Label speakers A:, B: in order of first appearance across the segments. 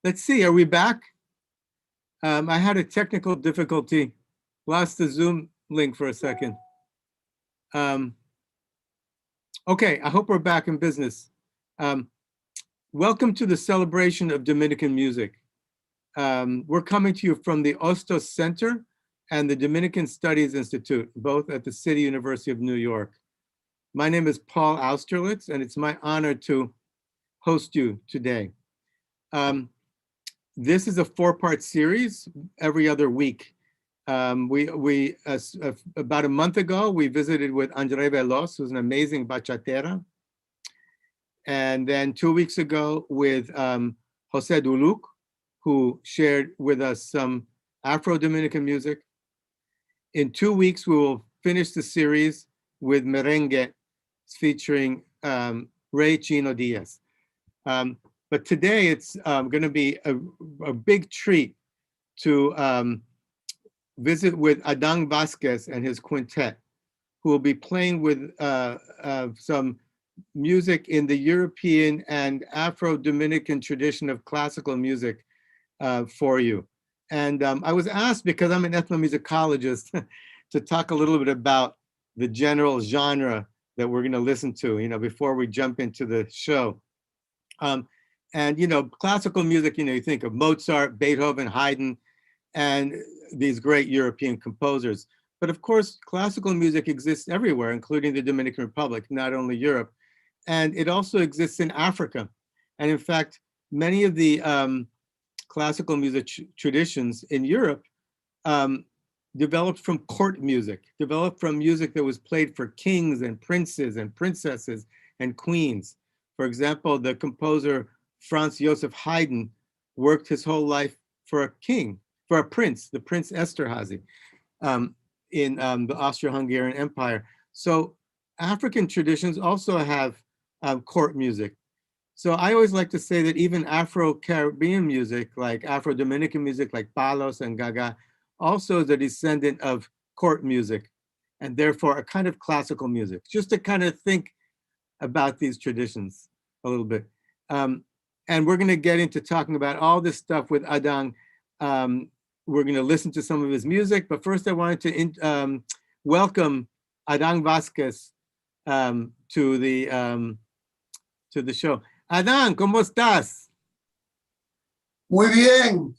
A: Let's see, are we back? I had a technical difficulty. Lost the Zoom link for a second. Okay, I hope we're back in business. Welcome to the celebration of Dominican music. We're coming to you from the Ostos Center and the Dominican Studies Institute, both at the City University of New York. My name is Paul Austerlitz, and it's my honor to host you today. This is a 4-part series every other week. About a month ago, we visited with Andre Veloz, who's an amazing bachatera. And then 2 weeks ago with Jose Duluc, who shared with us some Afro-Dominican music. In 2 weeks, we will finish the series with merengue featuring Ray Chino Diaz. But today it's going to be a big treat to visit with Adán Vásquez and his quintet, who will be playing with some music in the European and Afro-Dominican tradition of classical music for you. And I was asked, because I'm an ethnomusicologist, to talk a little bit about the general genre that we're going to listen to, before we jump into the show. And, classical music, you think of Mozart, Beethoven, Haydn, and these great European composers. But of course, classical music exists everywhere, including the Dominican Republic, not only Europe. And it also exists in Africa. And in fact, many of the classical music traditions in Europe developed from court music, developed from music that was played for kings and princes and princesses and queens. For example, the composer Franz Joseph Haydn worked his whole life for a king, for a prince, the Prince Esterhazy, in the Austro-Hungarian Empire. So African traditions also have court music. So I always like to say that even Afro-Caribbean music, like Afro-Dominican music, like palos and gaga, also is a descendant of court music, and therefore a kind of classical music, just to kind of think about these traditions a little bit. And we're going to get into talking about all this stuff with Adan. We're going to listen to some of his music, but first I wanted to welcome Adán Vásquez to the show. Adan, ¿cómo estás?
B: Muy bien.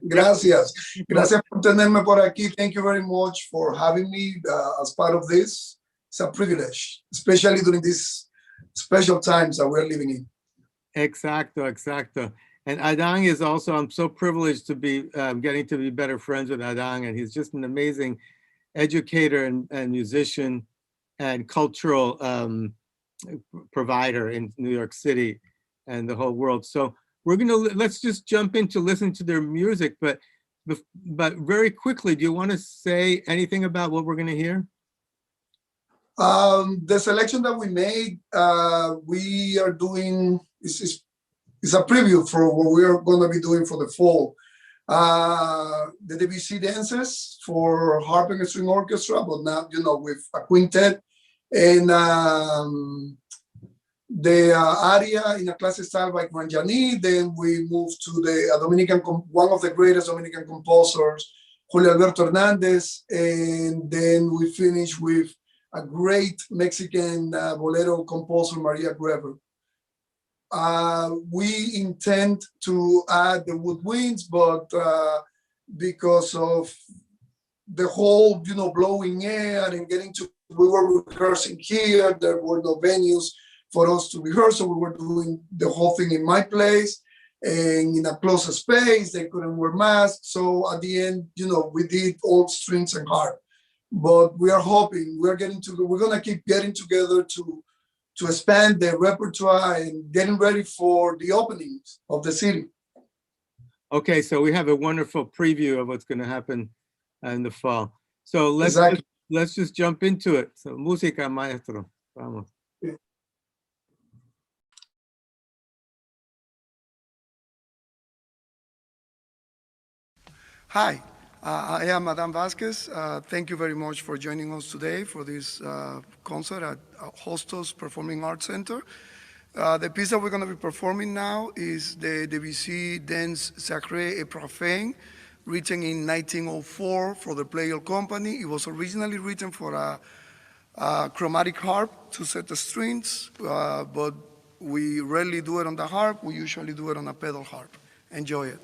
B: Gracias. Gracias por tenerme por aquí. Thank you very much for having me as part of this. It's a privilege, especially during these special times that we're living in.
A: Exacto, exacto. And Adan is also, I'm so privileged to be getting to be better friends with Adan, and he's just an amazing educator and musician and cultural provider in New York City and the whole world. So let's just jump into listening to their music, but very quickly, do you want to say anything about what we're going to hear?
B: The selection that we made, we are doing is a preview for what we are going to be doing for the fall. The Debussy dances for harp and string orchestra, but now, with a quintet, and the aria in a classic style by Grandjany. Then we move to the one of the greatest Dominican composers, Julio Alberto Hernandez, and then we finish with a great Mexican bolero composer, Maria Grever. We intend to add the woodwinds, but because of the whole, blowing air and we were rehearsing here, there were no venues for us to rehearse, so we were doing the whole thing in my place and in a closer space. They couldn't wear masks, so at the end, we did all strings and harp. But we are hoping we're gonna keep getting together to expand the repertoire and getting ready for the openings of the city.
A: Okay, so we have a wonderful preview of what's going to happen in the fall. So let's just jump into it. So música, maestro. Vamos.
B: Hi, I am Adán Vásquez. Thank you very much for joining us today for this concert at Hostos Performing Arts Center. The piece that we're going to be performing now is the Debussy Danse Sacrée et Profane, written in 1904 for the Pleyel Company. It was originally written for a chromatic harp to set the strings, but we rarely do it on the harp. We usually do it on a pedal harp. Enjoy it.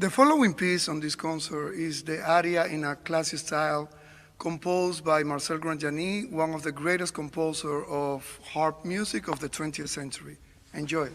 B: The following piece on this concert is the aria in a classic style composed by Marcel Grandjany, one of the greatest composers of harp music of the 20th century. Enjoy.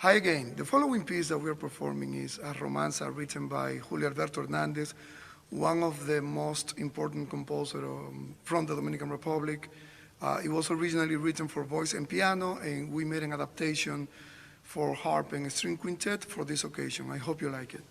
B: Hi again. The following piece that we are performing is a romanza written by Julio Alberto Hernandez, one of the most important composers from the Dominican Republic. It was originally written for voice and piano, and we made an adaptation for harp and string quintet for this occasion. I hope you like it.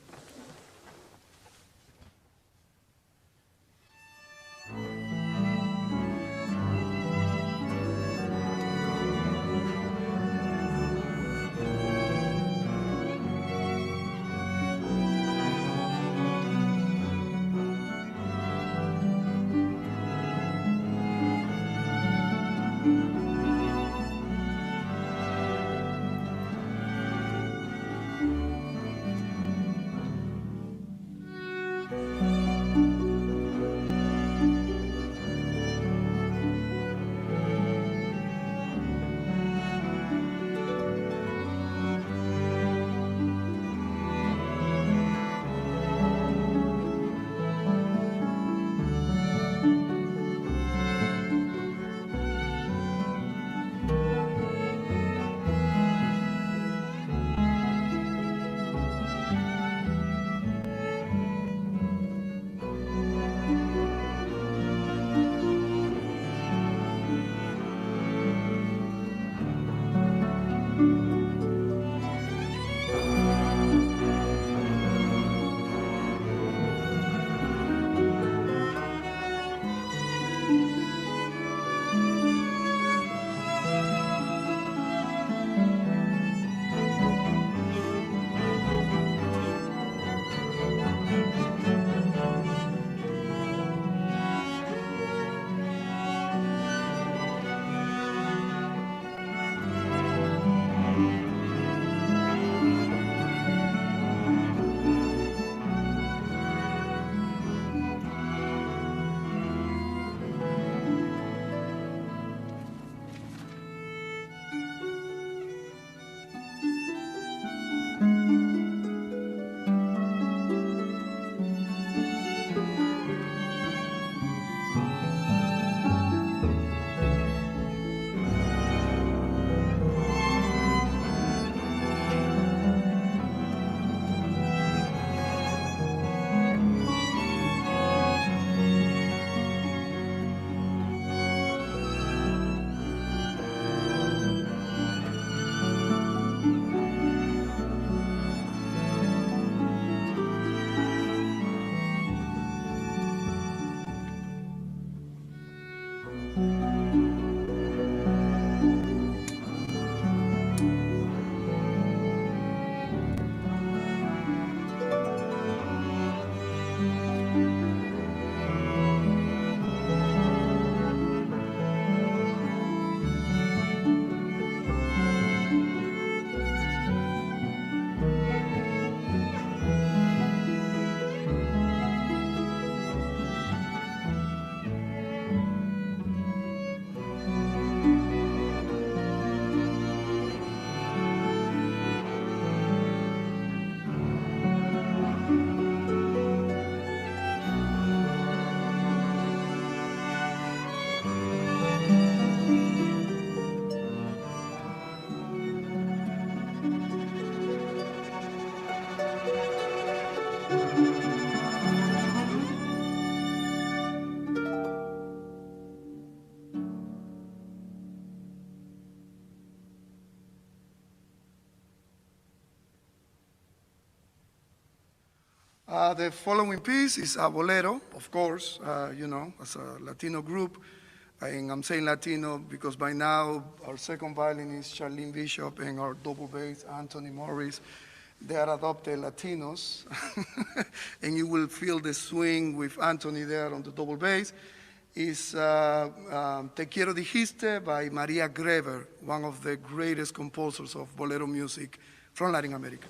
B: The following piece is a bolero, of course, you know, as a Latino group. And I'm saying Latino because by now our second violinist, Charlene Bishop, and our double bass, Anthony Morris, they are adopted Latinos. And you will feel the swing with Anthony there on the double bass. Is Te Quiero Dijiste by Maria Grever, one of the greatest composers of bolero music from Latin America.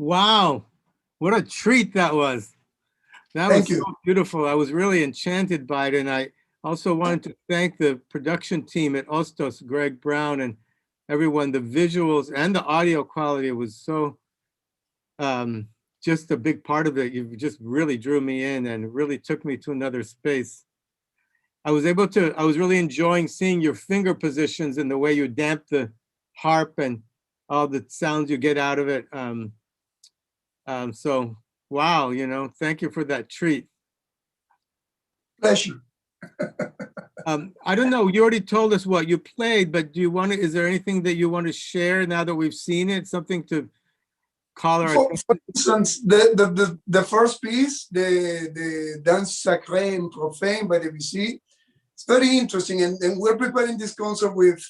A: Wow, what a treat that was. That
B: Thank
A: was
B: you.
A: so beautiful. I was really enchanted by it. And I also wanted to thank the production team at Ostos, Greg Brown, and everyone. The visuals and the audio quality was so just a big part of it. You just really drew me in and really took me to another space. I was really enjoying seeing your finger positions and the way you damp the harp and all the sounds you get out of it. So, wow, you know, thank you for that treat.
B: Pleasure.
A: I don't know, you already told us what you played, but do you want to, is there anything that you want to share now that we've seen it? Something to call our
B: For
A: attention?
B: instance, the first piece, the Danse Sacrée and Profane by Debussy, it's very interesting. And we're preparing this concert with,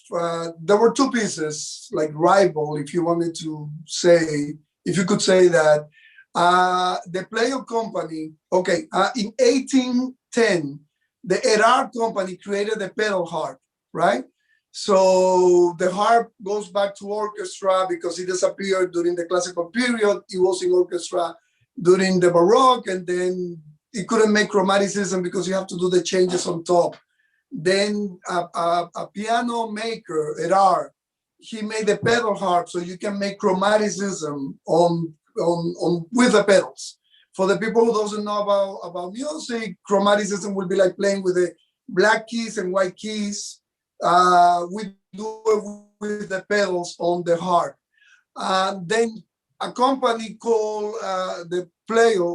B: there were two pieces, like rival, if you wanted to say, if you could say that. The Player Company, okay, in 1810, the Erard Company created the pedal harp, right? So the harp goes back to orchestra because it disappeared during the classical period. It was in orchestra during the Baroque, and then it couldn't make chromaticism because you have to do the changes on top. Then a piano maker, Erard, he made the pedal harp so you can make chromaticism on with the pedals. For the people who doesn't know about music, chromaticism will be like playing with the black keys and white keys. We do it with the pedals on the harp. Then a company called the Player,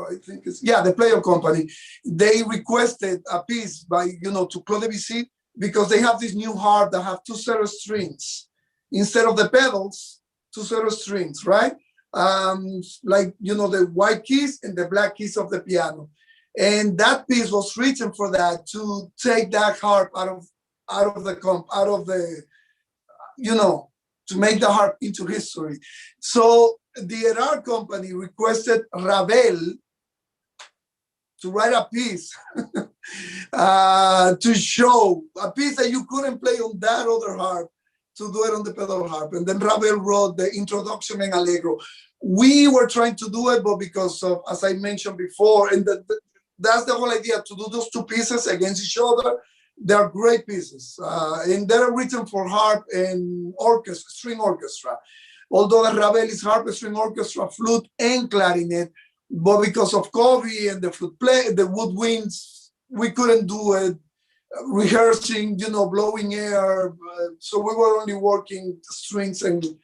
B: I think it's, yeah, the Player Company, they requested a piece by, to Claude Debussy, because they have this new harp that have two set of strings. Instead of the pedals, two set of strings, right? like, the white keys and the black keys of the piano. And that piece was written for that, to take that harp out of the, to make the harp into history. So the ADCA company requested Ravel to write a piece to show a piece that you couldn't play on that other harp, to do it on the pedal harp. And then Ravel wrote the introduction and allegro. We were trying to do it, but because of, as I mentioned before, and that's the whole idea, to do those two pieces against each other. They're great pieces, and they're written for harp and orchestra, string orchestra. Although the Ravel is harp, string orchestra, flute, and clarinet, but because of COVID and the flute play, the woodwinds, we couldn't do it. Rehearsing, blowing air, so we were only working strings and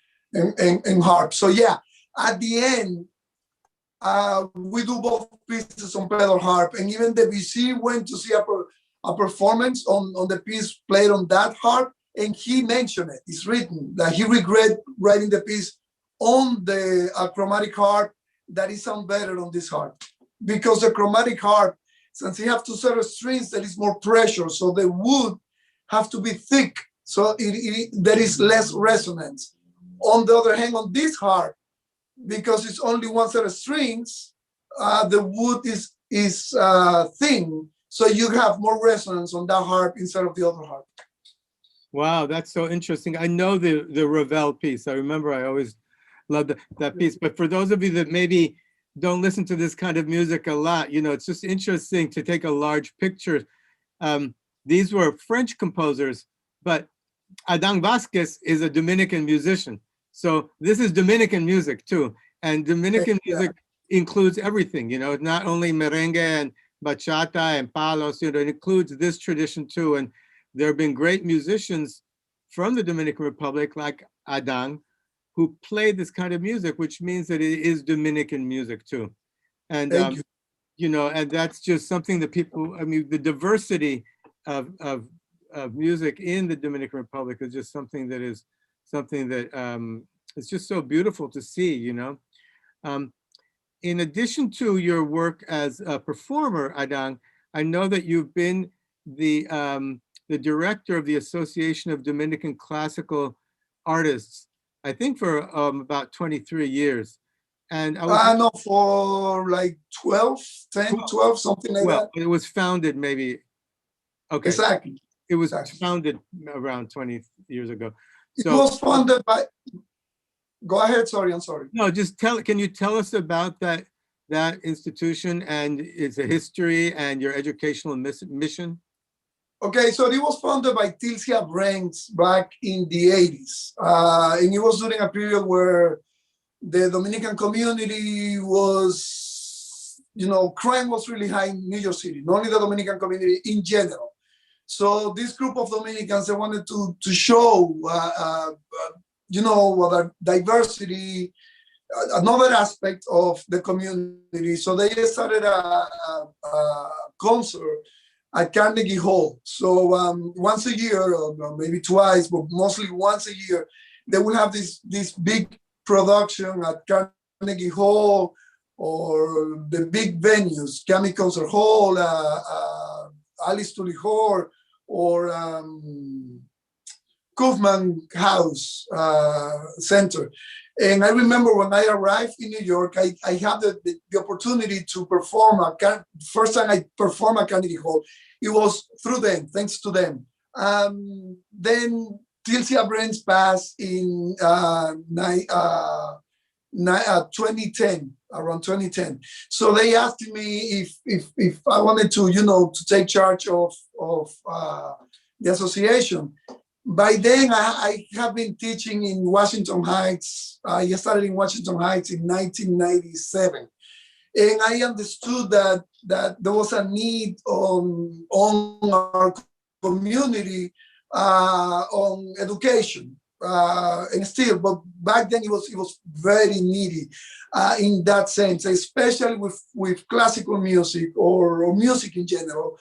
B: harp. So yeah, at the end, we do both pieces on pedal harp, and even the VC went to see a performance on the piece played on that harp, and he mentioned it. It's written that he regret writing the piece on the chromatic harp, that it sounds better on this harp, because the chromatic harp, since you have two set of strings, there is more pressure, so the wood have to be thick, so there is less resonance. On the other hand, on this harp, because it's only one set of strings, the wood is thin, so you have more resonance on that harp instead of the other harp.
A: Wow, that's so interesting. I know the Ravel piece. I remember I always loved that piece. But for those of you that maybe don't listen to this kind of music a lot, it's just interesting to take a large picture. These were French composers, but Adán Vásquez is a Dominican musician. So this is Dominican music too. And Dominican music includes everything, not only merengue and bachata and palos, it includes this tradition too. And there have been great musicians from the Dominican Republic, like Adan, who play this kind of music, which means that it is Dominican music too. And, and that's just something that people, the diversity of music in the Dominican Republic is just something that it's just so beautiful to see, In addition to your work as a performer, Adan, I know that you've been the director of the Association of Dominican Classical Artists, I think for about 23 years. And I was
B: no, for like 12, something like that.
A: It was founded maybe, okay.
B: Exactly.
A: It was founded around 20 years ago.
B: So, it was founded by, go ahead, I'm sorry.
A: No, just can you tell us about that institution and its history and your educational mission?
B: Okay, so it was founded by Tilcia Branks back in the 80s. And it was during a period where the Dominican community was, crime was really high in New York City, not only the Dominican community in general. So this group of Dominicans, they wanted to show, diversity, another aspect of the community. So they started a concert at Carnegie Hall. So once a year, or maybe twice, but mostly once a year, they will have this big production at Carnegie Hall or the big venues, Cami Concert Hall, Alice Tully Hall, or Kaufman House Center. And I remember when I arrived in New York, I had the opportunity to perform. First time I performed at Carnegie Hall, it was through them, thanks to them. Then Tilcia Branks passed in 2010, around 2010. So they asked me if I wanted to, to take charge of the association. By then, I have been teaching in Washington Heights. I started in Washington Heights in 1997. And I understood that there was a need on our community on education. And still, but back then it was very needy in that sense, especially with classical music or music in general.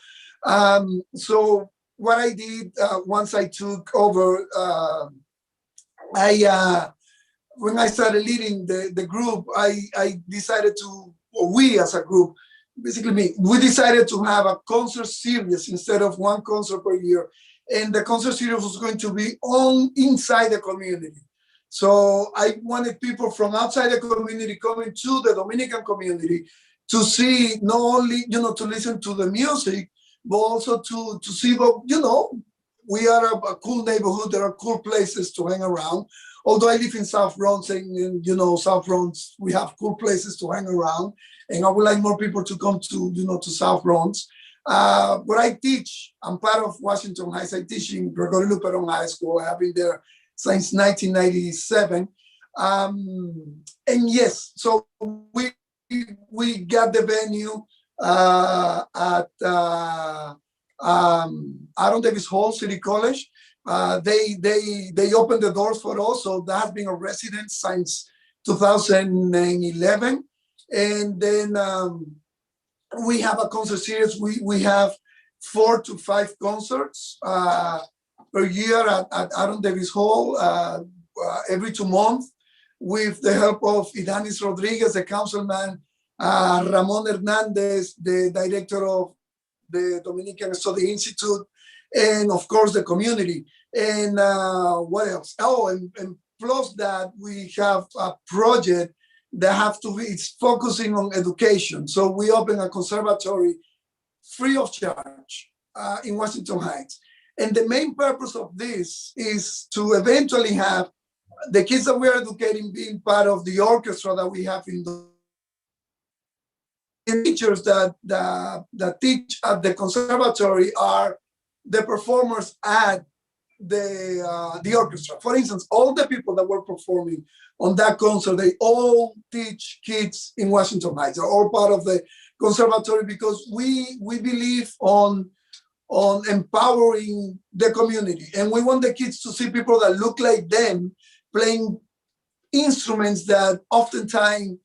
B: So what I did once I took over, I when I started leading the group, I decided to, or we as a group, basically me, we decided to have a concert series instead of one concert per year. And the concert series was going to be inside the community. So I wanted people from outside the community coming to the Dominican community to see, not only, to listen to the music, but also to see what, we are a cool neighborhood. There are cool places to hang around. Although I live in South Bronx, and South Bronx, we have cool places to hang around. And I would like more people to come to South Bronx. But I teach, I'm part of Washington Heights. I teach in Gregorio Luperón High School. I have been there since 1997. And yes, so we got the venue at Aaron Davis Hall City College. They opened the doors for us, so that has been a residence since 2011. And then we have a concert series. We have 4 to 5 concerts per year at Aaron Davis Hall every 2 months, with the help of Idanis Rodriguez, the councilman, Ramon Hernandez, the director of the Dominican Study Institute, and of course the community. And what else? Oh, and plus that, we have a project that it's focusing on education. So we open a conservatory free of charge in Washington Heights. And the main purpose of this is to eventually have the kids that we're educating being part of the orchestra that we have in the teachers that teach at the conservatory are the performers at the orchestra. For instance, all the people that were performing on that concert, they all teach kids in Washington Heights. They're all part of the conservatory because we believe on empowering the community. And we want the kids to see people that look like them playing instruments that oftentimes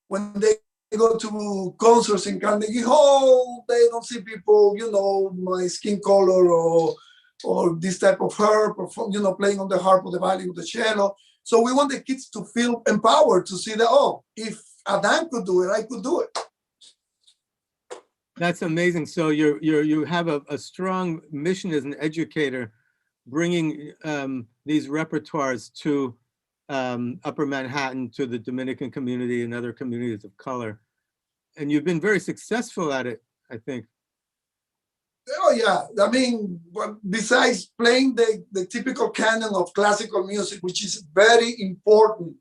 B: when they go to concerts in Carnegie Hall, they don't see people, my skin color or this type of harp, or, playing on the harp or the violin or the cello. So we want the kids to feel empowered to see that, if Adan could do it, I could do it.
A: That's amazing. So you have a strong mission as an educator, bringing these repertoires to Upper Manhattan, to the Dominican community and other communities of color. And you've been very successful at it, I think.
B: Oh yeah, I mean, besides playing the typical canon of classical music, which is very important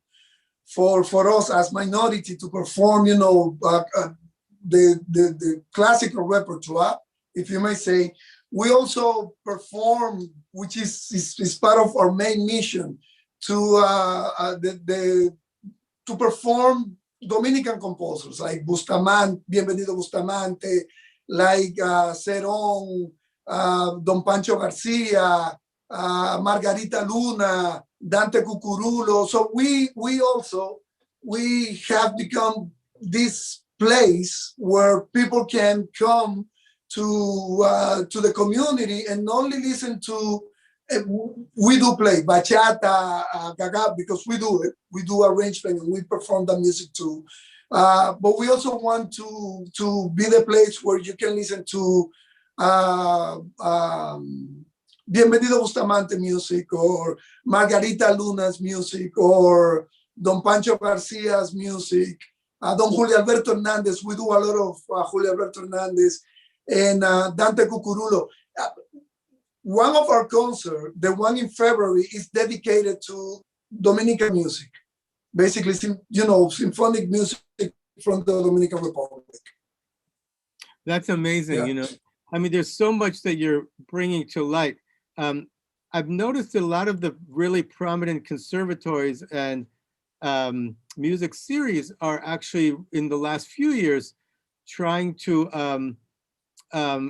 B: for us as minority to perform, the classical repertoire, if you may say, we also perform, which is part of our main mission, to perform Dominican composers like Bustamante, Bienvenido Bustamante, like Cerón, Don Pancho Garcia, Margarita Luna, Dante Cucurulo. So we have become this place where people can come to the community and not only listen to. We do play bachata, gaga, because we do it. We do arrangement and we perform the music too. But we also want to be the place where you can listen to Bienvenido Bustamante music, or Margarita Luna's music, or Don Pancho Garcia's music, Don Julio Alberto Hernandez. We do a lot of Julio Alberto Hernandez and Dante Cucurulo. One of our concerts, the one in February, is dedicated to Dominican music, basically, symphonic music from the Dominican Republic.
A: That's amazing.
B: Yeah.
A: I mean, there's so much that you're bringing to light. I've noticed a lot of the really prominent conservatories and music series are actually, in the last few years, trying to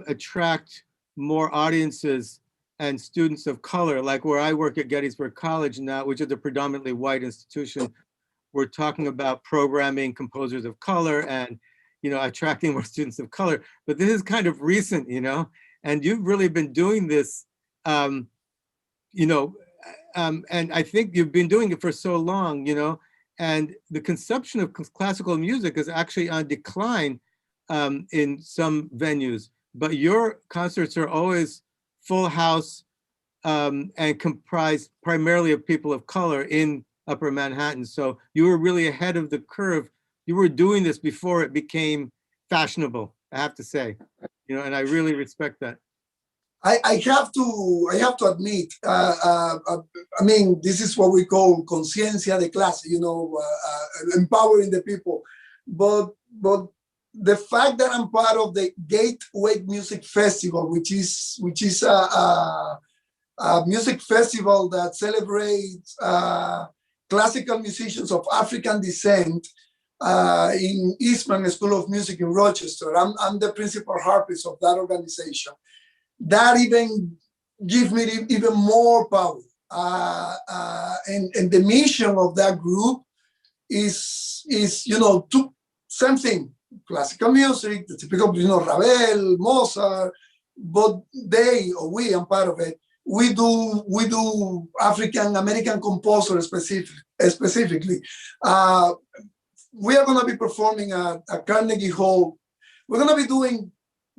A: attract more audiences and students of color, like where I work at Gettysburg College now, which is a predominantly white institution. We're talking about programming composers of color and, attracting more students of color. But this is kind of recent, and you've really been doing this, and I think you've been doing it for so long, you know, and the consumption of classical music is actually on decline in some venues, but your concerts are always full house and comprised primarily of people of color in Upper Manhattan. So you were really ahead of the curve. You were doing this before it became fashionable, I have to say, you know, and I really respect that.
B: I have to admit, I mean, this is what we call conciencia de clase, you know, empowering the people. But the fact that I'm part of the Gateway Music Festival, which is a music festival that celebrates classical musicians of African descent in Eastman School of Music in Rochester. I'm the principal harpist of that organization. That even gives me even more power. And the mission of that group is you know, same thing, classical music, the typical, you know, Ravel, Mozart, but we, I'm part of it, we do African American composers specifically. We are going to be performing at Carnegie Hall. We're going to be doing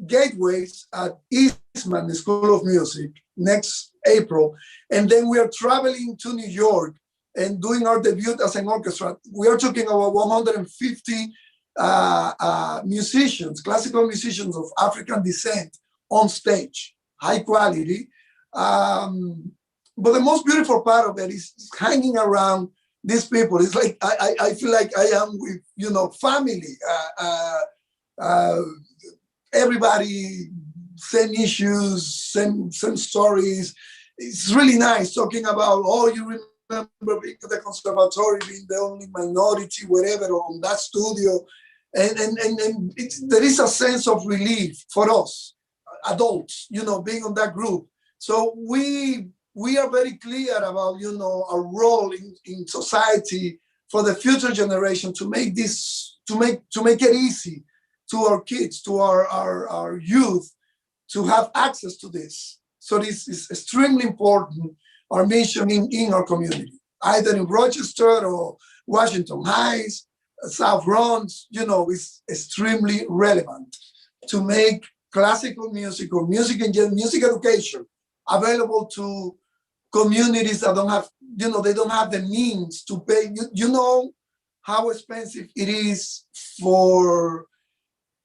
B: gateways at Eastman School of Music next April. And then we are traveling to New York and doing our debut as an orchestra. We are talking about 150 musicians, classical musicians of African descent on stage, high quality. But the most beautiful part of it is hanging around these people. It's like I feel like I am with, you know, family. Everybody, same issues, same stories. It's really nice talking about, oh, you remember being at the conservatory, being the only minority, whatever, on that studio. And there is a sense of relief for us, adults, you know, being on that group. So we are very clear about, you know, our role in society for the future generation to make this, to make it easy to our kids, to our youth, to have access to this. So this is extremely important, our mission in our community, either in Rochester or Washington Heights, South Bronx, you know, is extremely relevant to make classical music or music in general, music education available to communities that don't have, you know, they don't have the means to pay. You know how expensive it is for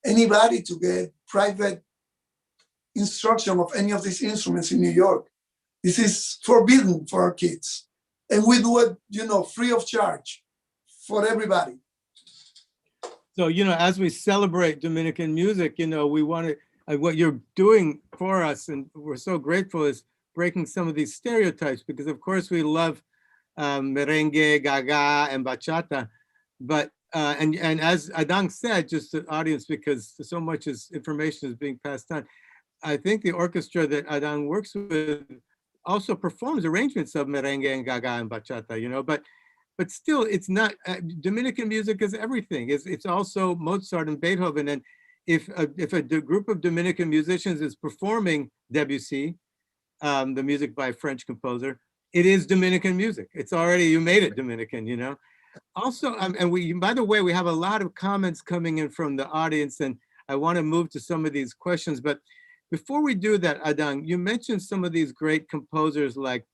B: anybody to get private instruction of any of these instruments in New York. This is forbidden for our kids. And we do it, you know, free of charge for everybody.
A: So, you know, as we celebrate Dominican music, you know, we want to, what you're doing for us, and we're so grateful, is breaking some of these stereotypes, because of course we love merengue, gaga, and bachata, but and as Adan said, just the audience, because so much information is being passed on, I think the orchestra that Adan works with also performs arrangements of merengue and gaga and bachata, you know, but still it's not, Dominican music is everything. It's also Mozart and Beethoven. And if a group of Dominican musicians is performing Debussy, the music by a French composer, it is Dominican music. It's already, you made it Dominican, you know. Also, and we, by the way, we have a lot of comments coming in from the audience, and I want to move to some of these questions. But before we do that, Adan, you mentioned some of these great composers like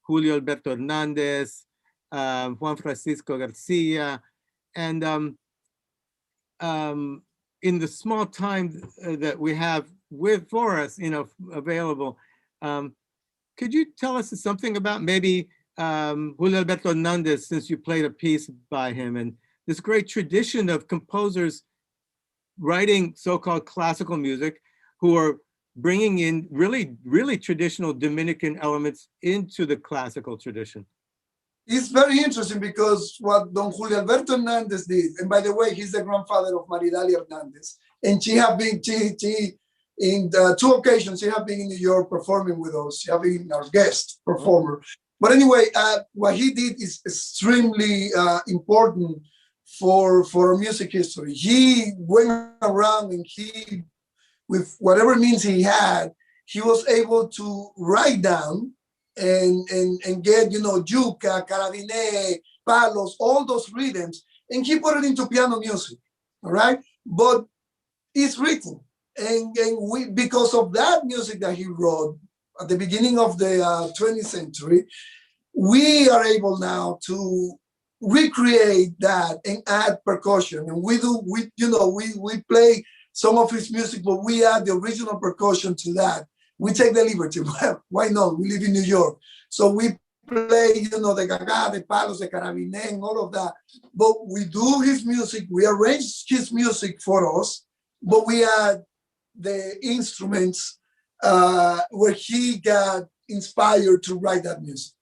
A: Julio Alberto Hernandez, Juan Francisco Garcia, and in the small time that we have for us, you know, available, could you tell us something about maybe Julio Alberto Hernandez, since you played a piece by him, and this great tradition of composers writing so-called classical music who are bringing in really traditional Dominican elements into the classical tradition?
B: It's very interesting because what Don Julio Alberto Hernandez did, and by the way, he's the grandfather of Maridalia Hernandez, and she in the 2 occasions, she have been in New York performing with us. She have been our guest performer. But anyway, what he did is extremely important for music history. He went around and he, with whatever means he had, he was able to write down and get, you know, yuca, carabine, palos, all those rhythms, and he put it into piano music, all right? But it's written, and we, because of that music that he wrote at the beginning of the 20th century, we are able now to recreate that and add percussion. And we play some of his music, but we add the original percussion to that. We take the liberty. Well, why not? We live in New York. So we play, you know, the gaga, the palos, the carabine, and all of that. But we do his music, we arrange his music for us, but we add the instruments where he got inspired to write that music.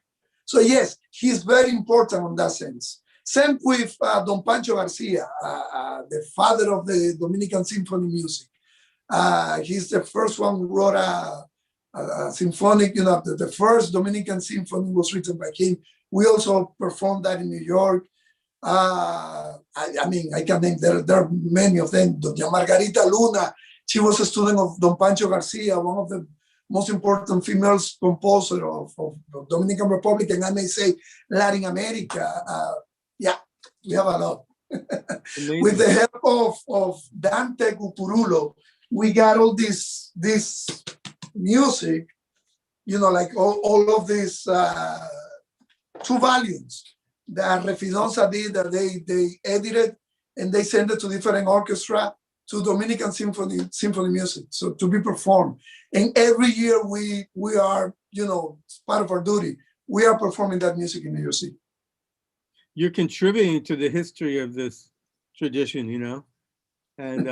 B: So yes, he's very important in that sense. Same with Don Pancho Garcia, the father of the Dominican symphony music. He's the first one who wrote a symphonic, you know, the first Dominican symphony was written by him. We also performed that in New York. I mean, I can name, there are many of them. Doña Margarita Luna, she was a student of Don Pancho Garcia, one of the most important female composer of Dominican Republic, and I may say Latin America. Yeah, we have a lot. With the help of Dante Cucurulo, we got all this music, you know, like all of these 2 volumes that Refidonza did, that they edited and they sent it to different orchestra, to Dominican symphony music, so to be performed. And every year we are, you know, part of our duty, we are performing that music in New York City.
A: You're contributing to the history of this tradition, you know, and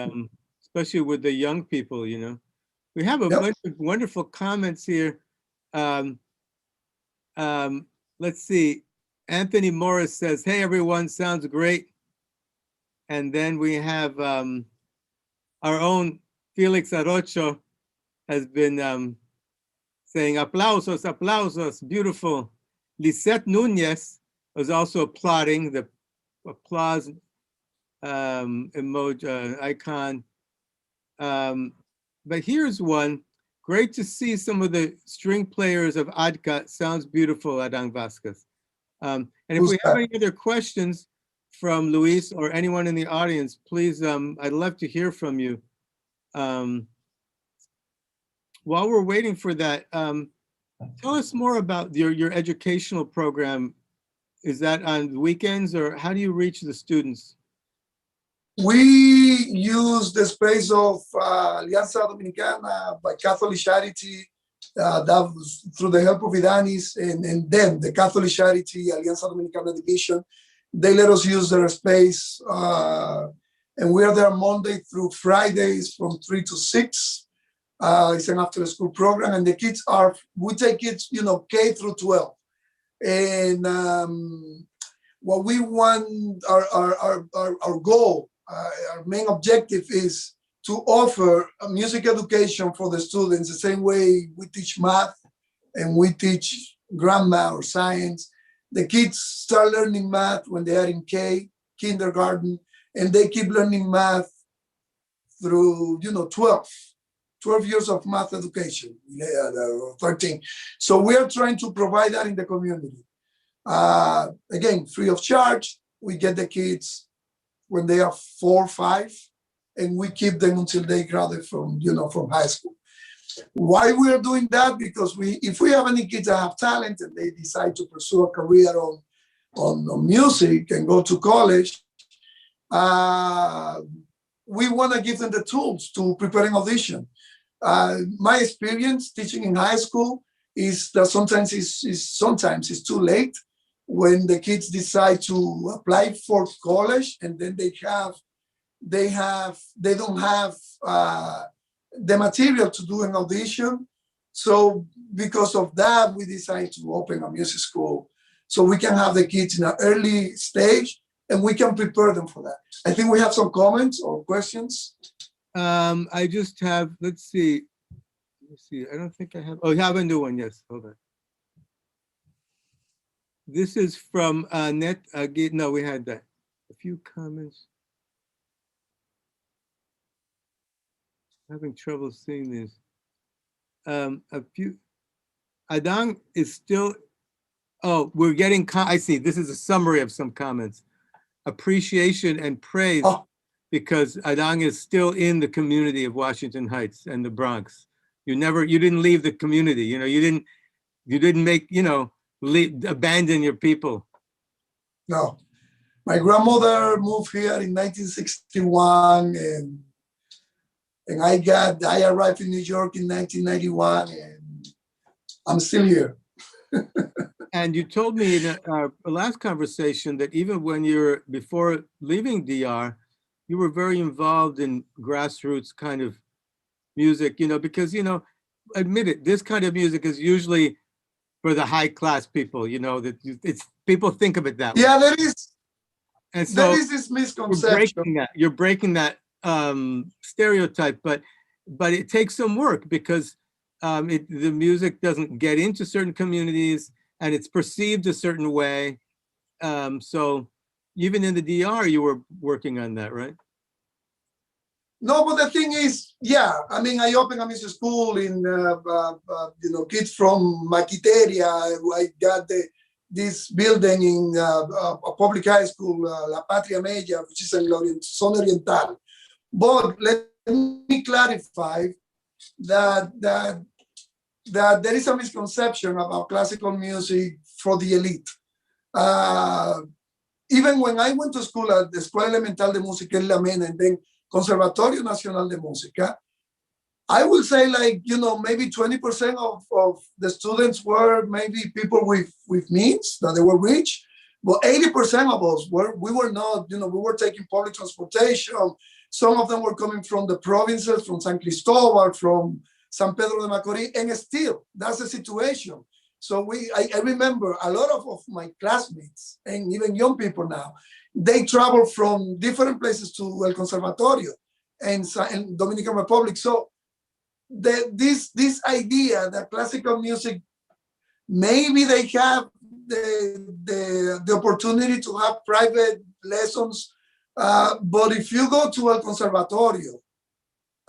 A: especially with the young people, you know. We have a bunch of wonderful comments here. Let's see. Anthony Morris says, "Hey everyone, sounds great." And then we have our own Felix Arocho has been saying, "Aplausos, aplausos, beautiful." Lisette Nunez was also applauding, the applause emoji icon. But here's one. Great to see some of the string players of ADCA. Sounds beautiful, Adán Vásquez. And if we have any other questions from Luis or anyone in the audience, please, I'd love to hear from you. While we're waiting for that, tell us more about your educational program. Is that on weekends, or how do you reach the students?
B: We use the space of Alianza Dominicana by Catholic Charity, that was through the help of Idanis, and then the Catholic Charity Alianza Dominicana Division. They let us use their space, and we are there Monday through Fridays from 3 to 6. It's an after school program, and the kids we take kids, you know, K through 12. And what we want, our goal, our main objective is to offer a music education for the students the same way we teach math and we teach grammar or science. The kids start learning math when they are in kindergarten, and they keep learning math through, you know, 12 years of math education, 13. So we are trying to provide that in the community. Again, free of charge. We get the kids when they are 4 or 5, and we keep them until they graduate from, you know, from high school. Why we are doing that? Because if we have any kids that have talent and they decide to pursue a career on music and go to college, we want to give them the tools to prepare an audition. My experience teaching in high school is that sometimes it's too late when the kids decide to apply for college, and then they don't have the material to do an audition. So because of that, we decided to open a music school so we can have the kids in an early stage and we can prepare them for that. I think we have some comments or questions.
A: I just have, let's see. I don't think I have. Oh, you have a new one. Yes, hold on. This is from Net. No, we had that. A few comments. Having trouble seeing this. A few. Adán is still, oh, we're getting, I see, this is a summary of some comments. Appreciation and praise
B: Oh,
A: because Adán is still in the community of Washington Heights and the Bronx. You didn't leave the community, you didn't make, abandon your people.
B: no. My grandmother moved here in 1961, and I arrived in New York in 1991, and I'm still here.
A: And you told me in our last conversation that even before leaving DR, you were very involved in grassroots kind of music, because, admit it, this kind of music is usually for the high class people, that it's people think of it that way.
B: Yeah,
A: And so
B: there is this misconception.
A: you're breaking that stereotype, but it takes some work because the music doesn't get into certain communities and it's perceived a certain way. So even in the DR, you were working on that, right?
B: No, but the thing is, yeah, I mean, I opened a music school in, kids from Maquiteria. I got this building in a public high school, La Patria Media, which is in Zona Oriental. But let me clarify that there is a misconception about classical music for the elite. Even when I went to school at the Escuela Elemental de Música en La Mena and then Conservatorio Nacional de Música, I will say maybe 20% of the students were maybe people with means, that they were rich, but 80% of us we were not, we were taking public transportation. Some of them were coming from the provinces, from San Cristobal, from San Pedro de Macorís, and still, that's the situation. So I remember a lot of my classmates and even young people now, they travel from different places to El Conservatorio and Dominican Republic. So this idea that classical music, maybe they have the opportunity to have private lessons, but if you go to El Conservatorio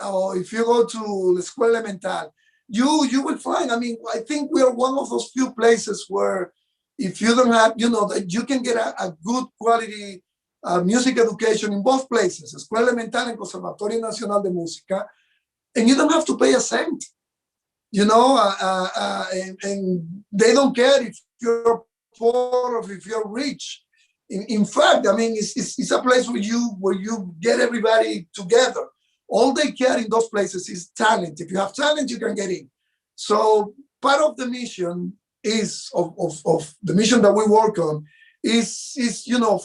B: or if you go to the Escuela Elemental, you will find, I think we are one of those few places where if you don't have, that you can get a good quality music education in both places, Escuela Elemental and Conservatorio Nacional de Música, and you don't have to pay a cent, and they don't care if you're poor or if you're rich. In fact, it's a place where you get everybody together. All they care in those places is talent. If you have talent, you can get in. So part of the mission is of the mission that we work on is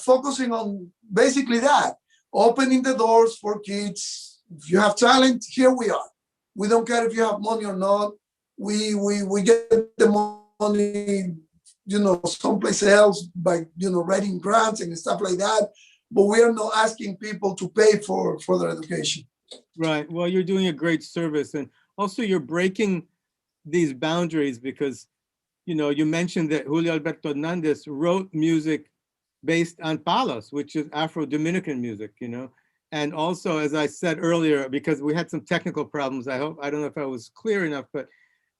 B: focusing on basically that, opening the doors for kids. If you have talent, here we are. We don't care if you have money or not. We get the money, someplace else by writing grants and stuff like that. But we are not asking people to pay for their education.
A: Right. Well, you're doing a great service, and also you're breaking these boundaries because, you mentioned that Julio Alberto Hernandez wrote music based on palos, which is Afro-Dominican music, And also, as I said earlier, because we had some technical problems, I don't know if I was clear enough, but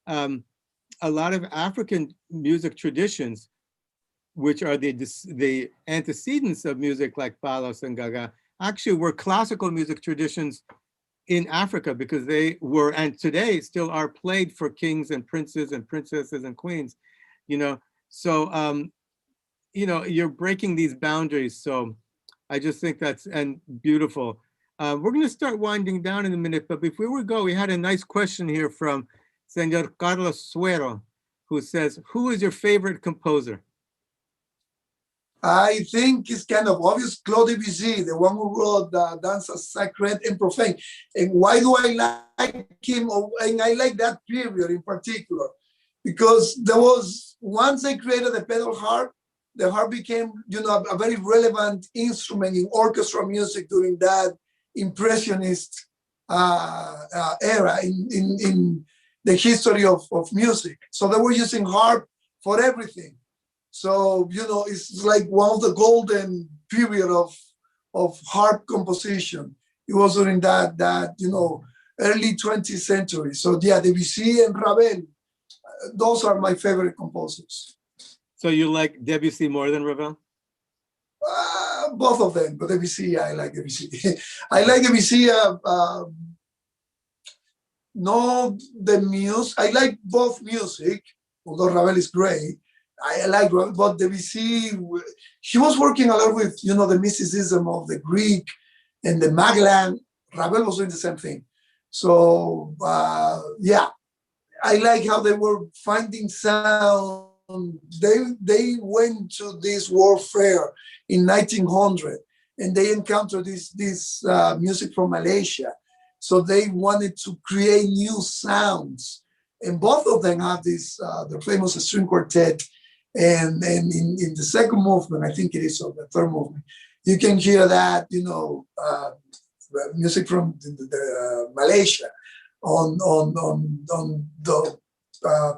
A: a lot of African music traditions, which are the antecedents of music like palos and gaga, actually were classical music traditions in Africa because they were, and today still are, played for kings and princes and princesses and queens, So, you're breaking these boundaries. So I just think that's beautiful. We're going to start winding down in a minute, but before we go, we had a nice question here from Senor Carlos Suero, who says, who is your favorite composer?
B: I think it's kind of obvious, Claude Debussy, the one who wrote Dances Sacred and Profane. And why do I like him? And I like that period in particular, because there was, once they created the pedal harp, the harp became, a very relevant instrument in orchestral music during that impressionist era in the history of music. So they were using harp for everything. So, it's like one of the golden period of harp composition. It was during that early 20th century. So yeah, Debussy and Ravel, those are my favorite composers.
A: So you like Debussy more than Ravel?
B: Both of them, but Debussy, I like Debussy. I like Debussy. No, the music. I like both music, although Ravel is great. I like Ravel, but Debussy, he was working a lot with, you know, the mysticism of the Greek and the Magellan. Ravel was doing the same thing. So, yeah, I like how they were finding sound. They went to this World Fair in 1900 and they encountered this music from Malaysia. So they wanted to create new sounds. And both of them have this, the famous string quartet. And in the second movement, I think it is, or the third movement, you can hear that, you know, music from Malaysia on the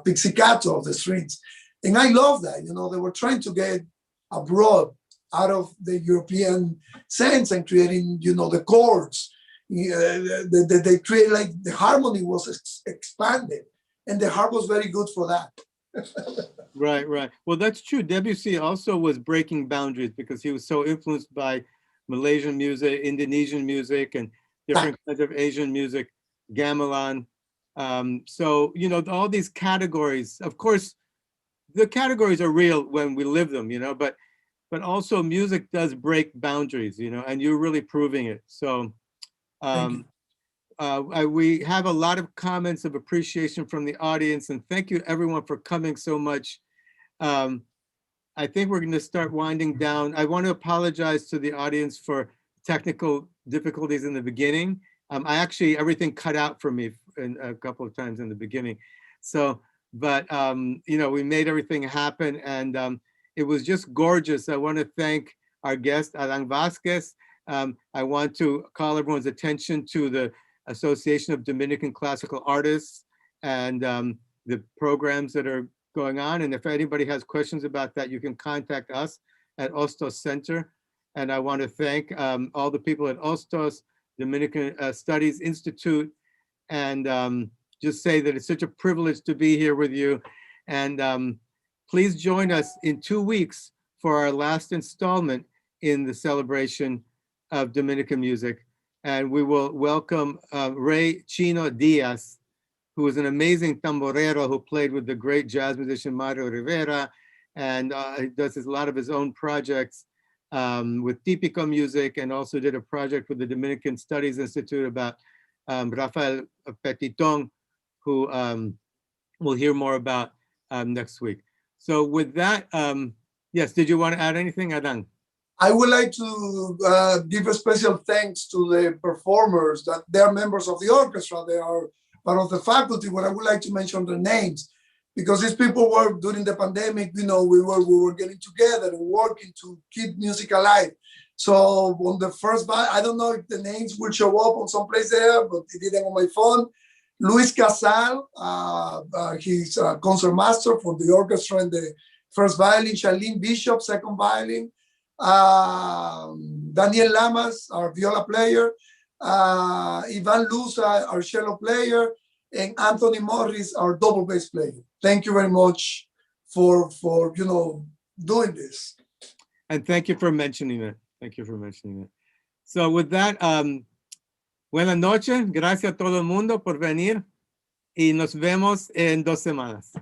B: pizzicato of the strings. And I love that, you know, they were trying to get abroad out of the European sense and creating, you know, the chords. They create, like, the harmony was expanded and the harp was very good for that.
A: Right. Well, that's true. Debussy also was breaking boundaries because he was so influenced by Malaysian music, Indonesian music, and different kinds of Asian music, gamelan. So, you know, all these categories, of course, the categories are real when we live them, you know, but also music does break boundaries, you know, and you're really proving it. So we have a lot of comments of appreciation from the audience, and thank you everyone for coming so much. I think we're going to start winding down. I want to apologize to the audience for technical difficulties in the beginning. I actually, everything cut out for me a couple of times in the beginning. So, but, you know, we made everything happen, and it was just gorgeous. I want to thank our guest, Adán Vásquez. I want to call everyone's attention to the Association of Dominican Classical Artists and the programs that are going on. And if anybody has questions about that, you can contact us at Ostos Center. And I want to thank all the people at Ostos, Dominican Studies Institute, and just say that it's such a privilege to be here with you. And please join us in 2 weeks for our last installment in the celebration of Dominican music. And we will welcome Ray Chino Diaz, who is an amazing tamborero who played with the great jazz musician Mario Rivera, and he does a lot of his own projects with típico music, and also did a project with the Dominican Studies Institute about Rafael Petiton, who we'll hear more about next week. So with that, yes, did you want to add anything, Adan?
B: I would like to give a special thanks to the performers, that they are members of the orchestra, they are part of the faculty, but I would like to mention their names, because these people were, during the pandemic, you know, we were getting together and working to keep music alive. So on the first, I don't know if the names will show up on some place there, but it didn't on my phone. Luis Casal, he's a concertmaster for the orchestra and the first violin. Charlene Bishop, second violin. Daniel Lamas, our viola player. Ivan Luza, our cello player, and Anthony Morris, our double bass player. Thank you very much for you know, doing this.
A: And thank you for mentioning it. Thank you for mentioning it. So with that, buenas noches. Gracias a todo el mundo por venir y nos vemos en 2 semanas.